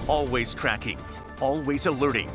Always tracking, always alerting.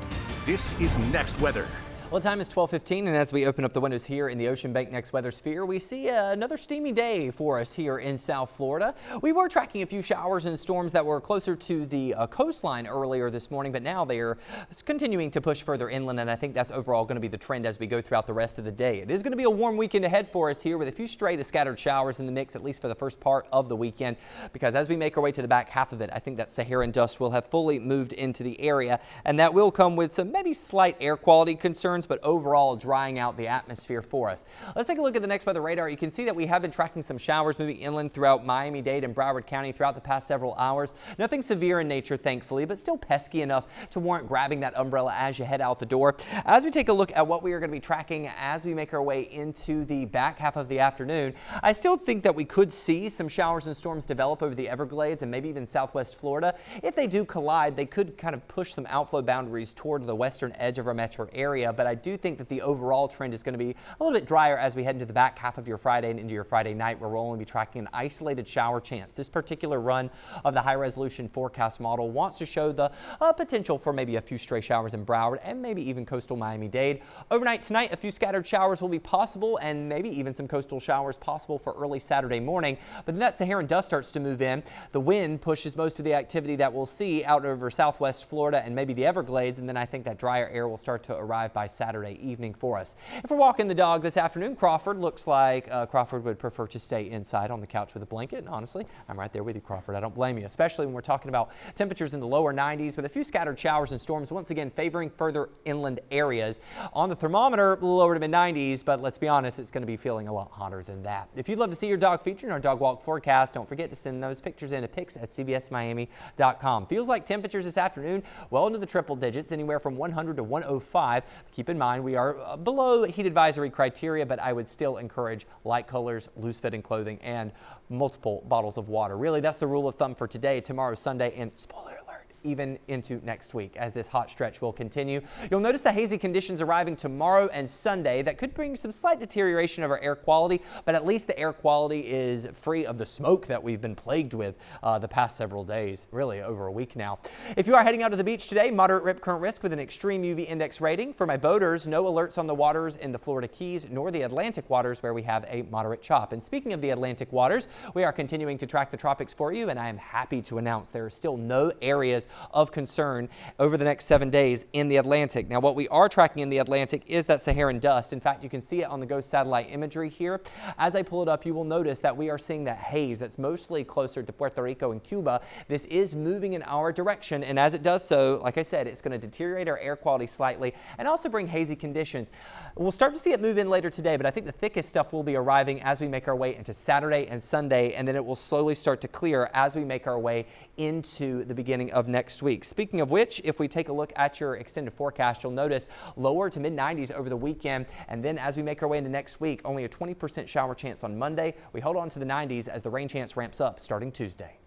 This is Next Weather. Well, the time is 12:15, and as we open up the windows here in the Ocean Bank Next Weather Sphere, we see another steamy day for us here in South Florida. We were tracking a few showers and storms that were closer to the coastline earlier this morning, but now they are continuing to push further inland, and I think that's overall going to be the trend as we go throughout the rest of the day. It is going to be a warm weekend ahead for us here with a few stray to scattered showers in the mix, at least for the first part of the weekend, because as we make our way to the back half of it, I think that Saharan dust will have fully moved into the area, and that will come with some maybe slight air quality concerns, but overall drying out the atmosphere for us. Let's take a look at the next weather radar. You can see that we have been tracking some showers moving inland throughout Miami-Dade and Broward County throughout the past several hours. Nothing severe in nature, thankfully, but still pesky enough to warrant grabbing that umbrella as you head out the door. As we take a look at what we are going to be tracking as we make our way into the back half of the afternoon, I still think that we could see some showers and storms develop over the Everglades and maybe even southwest Florida. If they do collide, they could kind of push some outflow boundaries toward the western edge of our metro area, but I do think that the overall trend is going to be a little bit drier as we head into the back half of your Friday and into your Friday night, where we'll only be tracking an isolated shower chance. This particular run of the high resolution forecast model wants to show the potential for maybe a few stray showers in Broward and maybe even coastal Miami-Dade. Overnight tonight, a few scattered showers will be possible and maybe even some coastal showers possible for early Saturday morning. But then that Saharan dust starts to move in. The wind pushes most of the activity that we'll see out over southwest Florida and maybe the Everglades, and then I think that drier air will start to arrive by Saturday evening for us. If we're walking the dog this afternoon, Crawford looks like Crawford would prefer to stay inside on the couch with a blanket. And honestly, I'm right there with you, Crawford. I don't blame you, especially when we're talking about temperatures in the lower 90s with a few scattered showers and storms, once again favoring further inland areas. On the thermometer, lower to mid 90s, but let's be honest, it's going to be feeling a lot hotter than that. If you'd love to see your dog featured in our dog walk forecast, don't forget to send those pictures in to pics@cbsmiami.com. Feels like temperatures this afternoon well into the triple digits, anywhere from 100 to 105. Keep in mind we are below heat advisory criteria, but I would still encourage light colors, loose fitting clothing, and multiple bottles of water. Really, that's the rule of thumb for today, tomorrow, Sunday, and spoiler alert, even into next week as this hot stretch will continue. You'll notice the hazy conditions arriving tomorrow and Sunday that could bring some slight deterioration of our air quality, but at least the air quality is free of the smoke that we've been plagued with the past several days, really over a week now. If you are heading out to the beach today, moderate rip current risk with an extreme UV index rating. For my boaters, no alerts on the waters in the Florida Keys nor the Atlantic waters where we have a moderate chop. And speaking of the Atlantic waters, we are continuing to track the tropics for you, and I am happy to announce there are still no areas of concern over the next 7 days in the Atlantic. Now, what we are tracking in the Atlantic is that Saharan dust. In fact, you can see it on the GOES satellite imagery here. As I pull it up, you will notice that we are seeing that haze that's mostly closer to Puerto Rico and Cuba. This is moving in our direction, and as it does so, like I said, it's going to deteriorate our air quality slightly and also bring hazy conditions. We'll start to see it move in later today, but I think the thickest stuff will be arriving as we make our way into Saturday and Sunday, and then it will slowly start to clear as we make our way into the beginning of next week. Speaking of which, if we take a look at your extended forecast, you'll notice lower to mid 90s over the weekend, and then as we make our way into next week, only a 20% shower chance on Monday. We hold on to the 90s as the rain chance ramps up starting Tuesday.